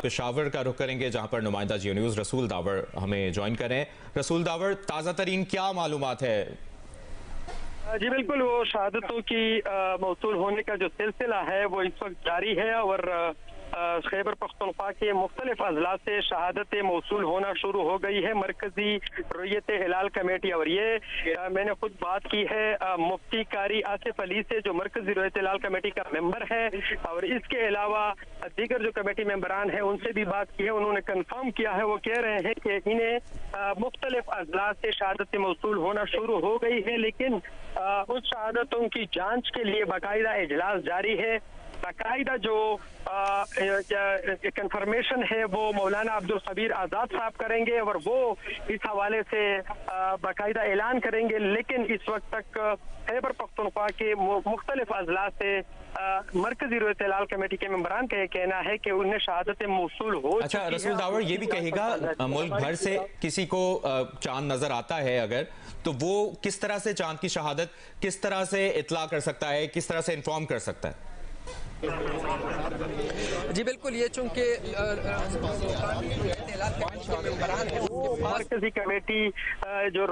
پشاور کا رخ کریں گے جہاں پر نمائندہ جیو نیوز رسول داور ہمیں جوائن کریں۔ رسول داور، تازہ ترین کیا معلومات ہے؟ جی بالکل، وہ شہادتوں کی موصول ہونے کا جو سلسلہ ہے وہ اس وقت جاری ہے اور خیبر پختونخوا کے مختلف اضلاع سے شہادتیں موصول ہونا شروع ہو گئی ہے۔ مرکزی رؤیت ہلال کمیٹی، اور یہ میں نے خود بات کی ہے مفتی قاری آصف علی سے جو مرکزی رؤیت ہلال کمیٹی کا ممبر ہے، اور اس کے علاوہ دیگر جو کمیٹی ممبران ہیں ان سے بھی بات کی ہے۔ انہوں نے کنفرم کیا ہے، وہ کہہ رہے ہیں کہ انہیں مختلف اضلاع سے شہادتیں موصول ہونا شروع ہو گئی ہے، لیکن اس شہادتوں کی جانچ کے لیے باقاعدہ اجلاس جاری ہے۔ باقاعدہ جو کنفرمیشن ہے وہ مولانا عبدالخبیر آزاد صاحب کریں گے اور وہ اس حوالے سے باقاعدہ اعلان کریں گے، لیکن اس وقت تک خیبر پختونخوا کے مختلف اضلاع سے مرکزی رؤیت ہلال کمیٹی کے ممبران کا یہ کہنا ہے کہ انہیں شہادتیں موصول ہو چکی ہیں۔ اچھا رسول داور، یہ بھی کہے گا ملک بھر سے کسی کو چاند نظر آتا ہے اگر، تو وہ کس طرح سے چاند کی شہادت کس طرح سے اطلاع کر سکتا ہے، کس طرح سے انفارم کر سکتا ہے؟ جی بالکل، یہ چونکہ مرکزی کمیٹی جو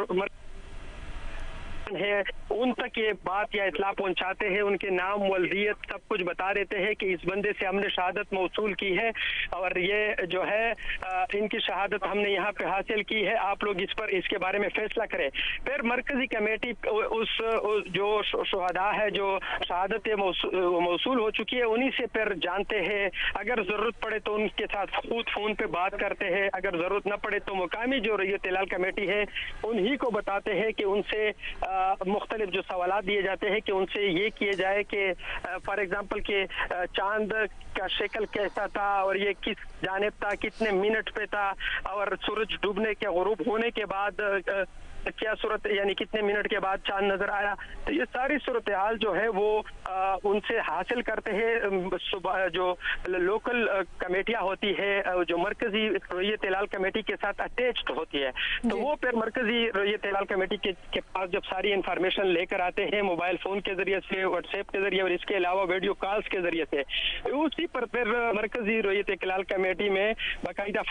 ہے ان تک یہ بات یا اطلاع پہنچاتے ہیں، ان کے نام ولدیت سب کچھ بتا دیتے ہیں کہ اس بندے سے ہم نے شہادت موصول کی ہے اور یہ جو ہے ان کی شہادت ہم نے یہاں پہ حاصل کی ہے، آپ لوگ اس کے بارے میں فیصلہ کریں۔ پھر مرکزی کمیٹی اس جو شہداء ہے جو شہادتیں موصول ہو چکی ہے انہی سے پھر جانتے ہیں، اگر ضرورت پڑے تو ان کے ساتھ خود فون پہ بات کرتے ہیں، اگر ضرورت نہ پڑے تو مقامی جو رؤیت ہلال کمیٹی ہے انہی کو بتاتے ہیں کہ ان سے مختلف جو سوالات دیے جاتے ہیں کہ ان سے یہ کیے جائے کہ فار ایگزامپل کہ چاند کا شکل کیسا تھا اور یہ کس جانب تھا، کتنے منٹ پہ تھا، اور سورج ڈوبنے کے غروب ہونے کے بعد کیا صورت، یعنی کتنے منٹ کے بعد چاند نظر آیا۔ تو یہ ساری صورتحال جو ہے وہ ان سے حاصل کرتے ہیں۔ جو لوکل کمیٹیاں ہوتی ہے جو مرکزی رؤیت ہلال کمیٹی کے ساتھ اٹیچڈ ہوتی ہے، تو وہ پھر مرکزی رؤیت ہلال کمیٹی کے پاس جب ساری انفارمیشن لے کر آتے ہیں موبائل فون کے ذریعے سے، واٹس ایپ کے ذریعے اور اس کے علاوہ ویڈیو کالز کے ذریعے سے، اسی پر پھر مرکزی رؤیت ہلال کمیٹی میں باقاعدہ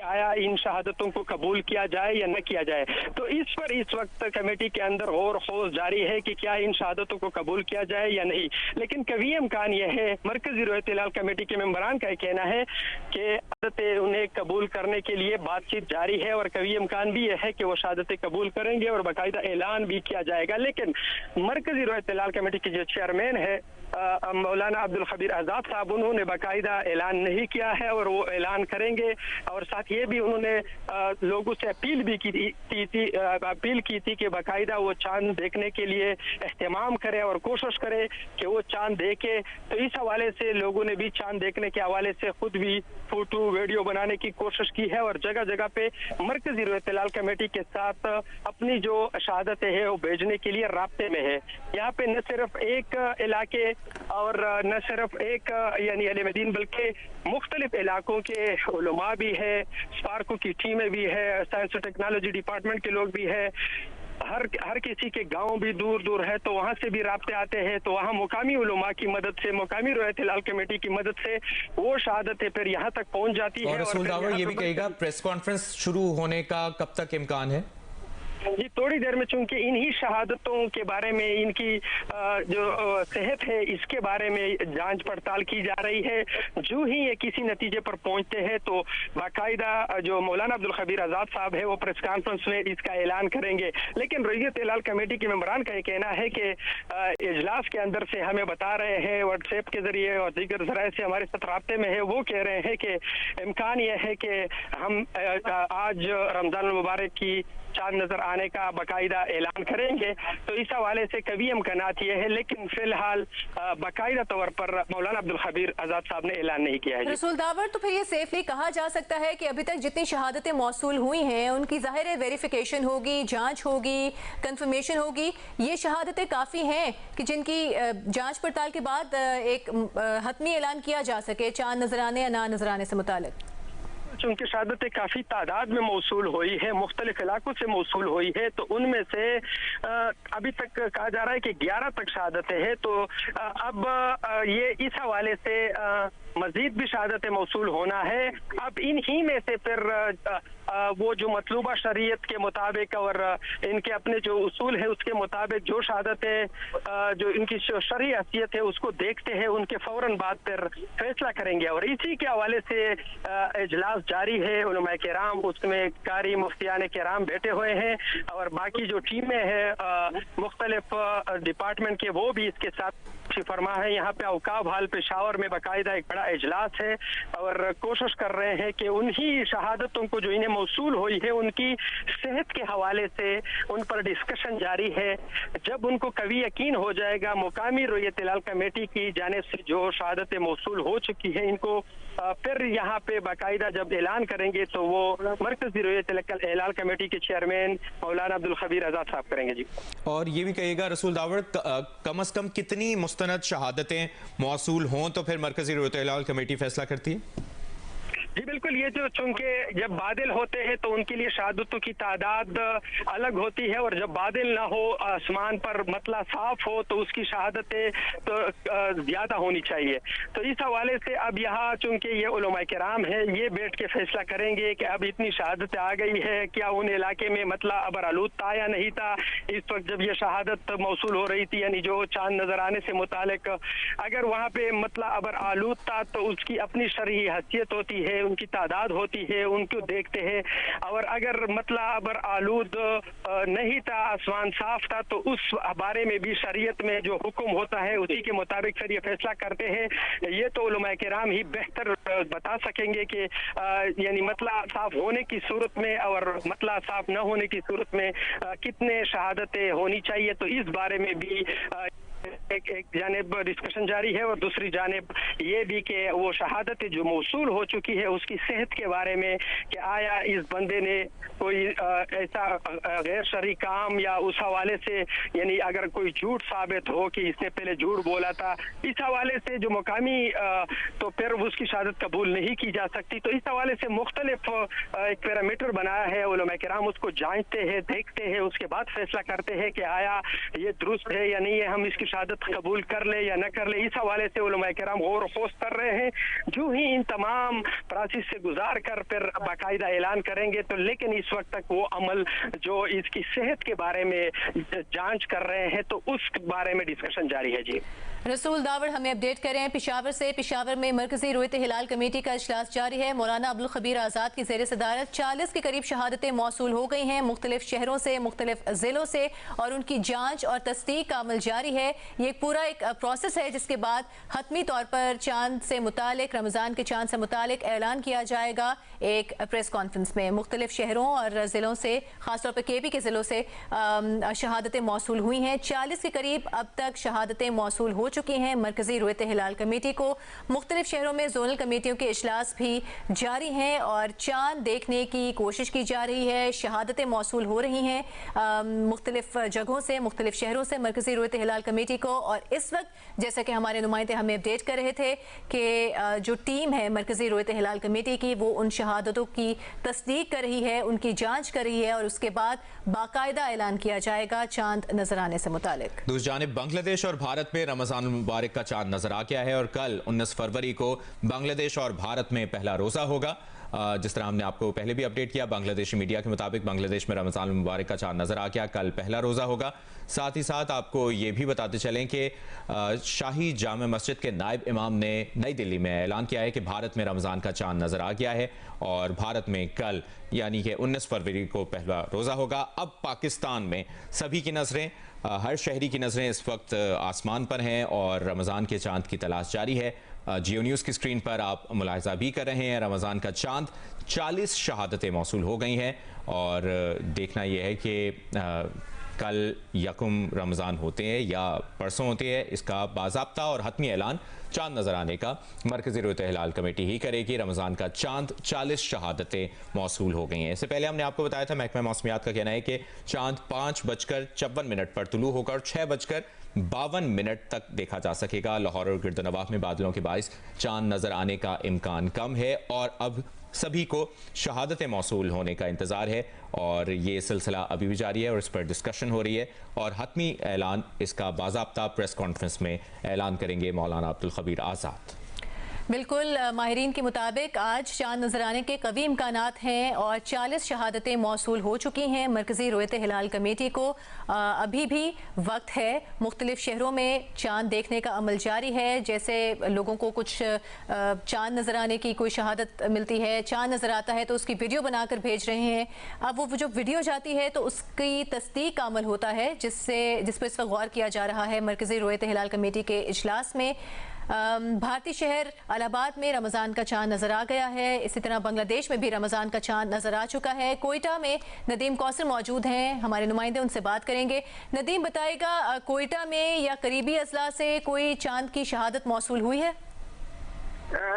آیا ان شہادتوں کو قبول کیا جائے یا نہ کیا جائے۔ تو اس پر اس وقت کمیٹی کے اندر غور خوض جاری ہے کہ کیا ان شہادتوں کو قبول کیا جائے یا نہیں، لیکن قوی امکان یہ ہے، مرکزی رؤیت ہلال کمیٹی کے ممبران کا یہ کہنا ہے کہ شہادتیں انہیں قبول کرنے کے لیے بات چیت جاری ہے، اور قوی امکان بھی یہ ہے کہ وہ شہادتیں قبول کریں گے اور باقاعدہ اعلان بھی کیا جائے گا۔ لیکن مرکزی رؤیت ہلال کمیٹی کے جو چیئرمین ہے مولانا عبدالخبیر آزاد صاحب، انہوں نے باقاعدہ اعلان نہیں کیا ہے اور وہ اعلان کریں گے، اور ساتھ یہ بھی انہوں نے لوگوں سے اپیل کی تھی کہ باقاعدہ وہ چاند دیکھنے کے لیے اہتمام کرے اور کوشش کرے کہ وہ چاند دیکھے۔ تو اس حوالے سے لوگوں نے بھی چاند دیکھنے کے حوالے سے خود بھی فوٹو ویڈیو بنانے کی کوشش کی ہے، اور جگہ جگہ پہ مرکزی رؤیت ہلال کمیٹی کے ساتھ اپنی جو شہادتیں ہیں وہ بھیجنے کے لیے رابطے میں ہے۔ یہاں پہ نہ صرف ایک علاقے اور نہ صرف ایک یعنی اہل مدین بلکہ مختلف علاقوں کے علماء بھی ہے، سپارکو کی ٹیمیں بھی ہے، سائنس و ٹیکنالوجی ڈپارٹمنٹ کے لوگ بھی ہے، ہر کسی کے گاؤں بھی دور دور ہے، تو وہاں سے بھی رابطے آتے ہیں، تو وہاں مقامی علماء کی مدد سے، مقامی رؤیت ہلال کمیٹی کی مدد سے وہ شہادتیں پھر یہاں تک پہنچ جاتی ہے۔ اور رسول داور، یہ بھی کہے گا پریس کانفرنس شروع ہونے کا کب تک امکان ہے؟ جی تھوڑی دیر میں، چونکہ انہی شہادتوں کے بارے میں، ان کی جو صحت ہے اس کے بارے میں جانچ پڑتال کی جا رہی ہے، جو ہی یہ کسی نتیجے پر پہنچتے ہیں تو باقاعدہ جو مولانا عبدالخبیر آزاد صاحب ہے وہ پریس کانفرنس میں اس کا اعلان کریں گے۔ لیکن رؤیت ہلال کمیٹی کے ممبران کا یہ کہنا ہے کہ اجلاس کے اندر سے ہمیں بتا رہے ہیں، واٹس ایپ کے ذریعے اور دیگر ذرائع سے ہمارے ساتھ رابطے میں ہے، وہ کہہ رہے ہیں کہ امکان یہ ہے کہ ہم آج رمضان المبارک کی چاند نظر آنے کا باقاعدہ اعلان کریں گے۔ تو اس حوالے سے قوی امکانات یہ ہے، لیکن فی الحال باقاعدہ طور پر مولانا عبدالخبیر آزاد صاحب نے اعلان نہیں کیا ہے۔ رسول داور، تو پھر یہ سیفلی کہا جا سکتا ہے کہ ابھی تک جتنی شہادتیں موصول ہوئی ہیں ان کی ظاہر ویریفیکیشن ہوگی، جانچ ہوگی، کنفرمیشن ہوگی، یہ شہادتیں کافی ہیں کہ جن کی جانچ پڑتال کے بعد ایک حتمی اعلان کیا جا سکے چاند نظر آنے یا نہ نظر آنے سے متعلق؟ चूंकि शहादतें काफ़ी तादाद में मौसूल हुई है, मुख्तलिफ इलाकों से मौसूल हुई है, तो उनमें से अभी तक कहा जा रहा है कि 11 तक शहादतें हैं। तो अब ये इस हवाले से मजीद भी शहादतें मौसूल होना है। अब इन्हीं में से फिर वो जो मतलूबा शरीयत के मुताबिक और इनके अपने जो उसूल है उसके मुताबिक जो शहादतें जो इनकी शरई हैसियत है उसको देखते हैं, उनके फौरन बाद फिर फैसला करेंगे। और इसी के हवाले से इजलास जारी है, उलमाए किराम उसमें कारी मुफ्तियान किराम बैठे हुए हैं और बाकी जो टीमें हैं मुख्तलिफ डिपार्टमेंट के वो भी इसके साथ फरमा है। यहाँ पे औकाफ हाल पेशावर में बाकायदा एक बड़ा इजलास है और कोशिश कर रहे हैं कि उन्हीं शहादतों को जो इन्हें मौसूल हुई है उनकी सेहत के हवाले से उन पर डिस्कशन जारी है। जब उनको कभी यकीन हो जाएगा मुकामी रोयत हिलाल कमेटी की जानिब से जो शहादतें मौसूल हो चुकी है इनको फिर यहाँ पे बाकायदा जब ऐलान करेंगे तो वो मरकजी रोयत हिलाल कमेटी के चेयरमैन मौलाना अब्दुल खबीर आज़ाद साहब करेंगे जी। और ये भी कहिएगा रसूल दावर, कम अज कम कितनी मुस्तनद शहादतें मौसूल हों तो फिर मरकजी रोयत हिलाल कमेटी फैसला करती है? जी बिल्कुल, ये जो चूंकि जब बादल होते हैं तो उनके लिए शहादतों की तादाद अलग होती है और जब बादल ना हो आसमान पर मतला साफ हो तो उसकी शहादतें तो ज्यादा होनी चाहिए। तो इस हवाले से अब यहाँ चूंकि ये उलमाए किराम है ये बैठ के फैसला करेंगे कि अब इतनी शहादतें आ गई है, क्या उन इलाके में मतला अबर आलूद था या नहीं था इस वक्त जब ये शहादत मौसूल हो रही थी, यानी जो चांद नजर आने से मुतालिक अगर वहाँ पे मतला अबर आलूद था तो उसकी अपनी शरई हैसियत होती है, उनकी तादाद होती है, उनको देखते हैं। और अगर मतलब अबर आलूद नहीं था, आसमान साफ था, तो उस बारे में भी शरीयत में जो हुक्म होता है उसी के मुताबिक फिर ये फैसला करते हैं। ये तो उलमाए किराम ही बेहतर बता सकेंगे कि यानी मतला साफ होने की सूरत में और मतला साफ न होने की सूरत में कितने शहादतें होनी चाहिए। तो इस बारे में भी एक जानिब डिस्कशन जारी है और दूसरी जानिब ये भी कि वो शहादत जो मौसूल हो चुकी है उसकी सेहत के बारे में कि आया इस बंदे ने कोई ऐसा गैर शरई काम या उस हवाले से यानी अगर कोई झूठ साबित हो कि इसने पहले झूठ बोला था, इस हवाले से जो मुकामी तो फिर उसकी शहादत कबूल नहीं की जा सकती। तो इस हवाले से मुख्तलिफ एक पैरामीटर बनाया है, उलमाए किराम उसको जांचते हैं, देखते हैं, उसके बाद फैसला करते हैं कि आया ये दुरुस्त है या नहीं है, हम इसकी शहादत कबूल कर ले या न कर ले। इस हवाले से उलमाए किराम गौर व खोज कर रहे हैं। जो ही इन तमाम प्रोसेस से गुजार कर फिर बाकायदा ऐलान करेंगे तो लेकिन इस वक्त तक वो अमल जो इसकी सेहत के बारे में जांच कर रहे हैं तो उस बारे में डिस्कशन जारी है जी। रसूल दावर हमें अपडेट कर रहे हैं पेशावर से। पेशावर में मरकजी रोयत हिलाल कमेटी का इजलास जारी है। मौलाना अब्दुल खबीर आज़ाद की ज़ेर सदारत 40 के करीब शहादतें मौसूल हो गई हैं मुख्तलिफ शहरों से, मुख्तलिफ ज़िलों से, और उनकी जांच और तस्दीक का अमल जारी है। ये पूरा एक प्रोसेस है जिसके बाद हतमी तौर पर चांद से मुतालिक, रमज़ान के चांद से मुतालिक ऐलान किया जाएगा एक प्रेस कॉन्फ्रेंस में। मुख्तलिफ शहरों और ज़िलों से, खासतौर पर केपी के ज़िलों से शहादतें मौसूल हुई हैं। 40 के करीब अब तक शहादतें मौसूल हो चुकी हैं। मरकजी रोयत हिलाल कमेटी को मुख्तलिफ शहरों में जोनल कमेटियों के इजलास भी जारी हैं और चांद देखने की कोशिश की जा रही है। शहादतें मौसूल हो रही हैं मुख्तलिफ जगहों से, मुख्तलिफ शहरों से मरकजी रोयत हिलाल कमेटी को। और इस वक्त जैसा कि हमारे नुमाइंदे हमें अपडेट कर रहे थे कि जो टीम है मरकजी रोयत हिलाल कमेटी की वो उन शहादतों की तस्दीक कर रही है, उनकी जाँच कर रही है और उसके बाद बाकायदा ऐलान किया जाएगा चांद नजर आने से मुतालिक। दूसरी जानिब बांग्लादेश और भारत में रमजान मुबारक का चांद नजर आ गया है और कल 19 फरवरी को बांग्लादेश और भारत में पहला रोजा होगा। जिस तरह हमने आपको पहले भी अपडेट किया, बांग्लादेशी मीडिया के मुताबिक बांग्लादेश में रमजान मुबारक का चांद नजर आ गया, कल पहला रोजा होगा। साथ ही साथ आपको ये भी बताते चलें कि शाही जामे मस्जिद के नायब इमाम ने नई दिल्ली में ऐलान किया है कि भारत में रमजान का चांद नजर आ गया है और भारत में कल यानी कि 19 फरवरी को पहला रोजा होगा। अब पाकिस्तान में सभी की नजरें, हर शहरी की नजरें इस वक्त आसमान पर हैं और रमजान के चांद की तलाश जारी है। जियो न्यूज़ की स्क्रीन पर आप मुलाहिजा भी कर रहे हैं रमज़ान का चांद, 40 शहादतें मौसूल हो गई हैं और देखना यह है कि कल यकुम रमज़ान होते हैं या परसों होते हैं, इसका बाज़ाब्ता और हतमी ऐलान चांद नज़र आने का मरकज़ी रोयत हिलाल कमेटी ही करेगी। रमज़ान का चांद 40 शहादतें मौसूल हो गई हैं। इससे पहले हमने आपको बताया था, महकमा मौसमियात का कहना है कि चांद 5:54 पर तुलू होकर 6 52 मिनट तक देखा जा सकेगा। लाहौर और गिरदनवाह में बादलों के बाइस चांद नजर आने का इम्कान कम है और अब सभी को शहादतें मौसूल होने का इंतज़ार है और ये सिलसिला अभी भी जारी है और इस पर डिस्कशन हो रही है और हतमी ऐलान इसका बाज़ाब्ता प्रेस कॉन्फ्रेंस में ऐलान करेंगे मौलाना अब्दुल खबीर आज़ाद। बिल्कुल, माहिरीन के मुताबिक आज चांद नजर आने के कवी इम्कानात हैं और 40 शहादतें मौसूल हो चुकी हैं। मरकज़ी रुयत हिलाल कमेटी को अभी भी वक्त है। मुख्तलिफ शहरों में चांद देखने का अमल जारी है। जैसे लोगों को कुछ चांद नजर आने की कोई शहादत मिलती है, चांद नजर आता है तो उसकी वीडियो बनाकर भेज रहे हैं। अब वो जो वीडियो जाती है तो उसकी तस्दीक का अमल होता है जिस पर इस वक्त गौर किया जा रहा है मरकज़ी रुयत हिलाल कमेटी के इजलास में। भारतीय शहर इलाहाबाद में रमज़ान का चांद नज़र आ गया है। इसी तरह बांग्लादेश में भी रमज़ान का चांद नज़र आ चुका है। कोयटा में नदीम कौसर मौजूद हैं, हमारे नुमाइंदे, उनसे बात करेंगे। नदीम, बताएगा कोयटा में या करीबी अजला से कोई चांद की शहादत मौसूल हुई है?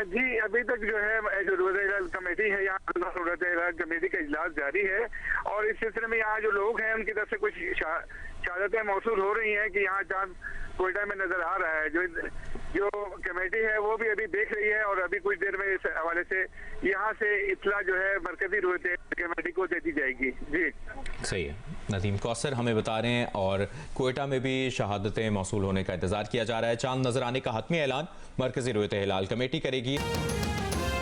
जी, अभी तक जो है जो रुयत कमेटी है, यहाँ रुयत कमेटी का इजलास जारी है और इस सिलसिले में यहाँ जो लोग हैं उनकी तरफ से कुछ शहादतें मौसूल हो रही हैं कि यहाँ चांद कोयटा में नजर आ रहा है। जो कमेटी है वो भी अभी देख रही है और अभी कुछ देर में इस हवाले से यहाँ से इत्तला जो है मरकजी रुयत कमेटी को दे दी जाएगी। जी सही है, नदीम कौसर हमें बता रहे हैं और कोयटा में भी शहादतें मौसूल होने का इंतजार किया जा रहा है। चांद नजर आने का हतमी ऐलान मरकजी रुयत हिलाल कमेटी करेगी।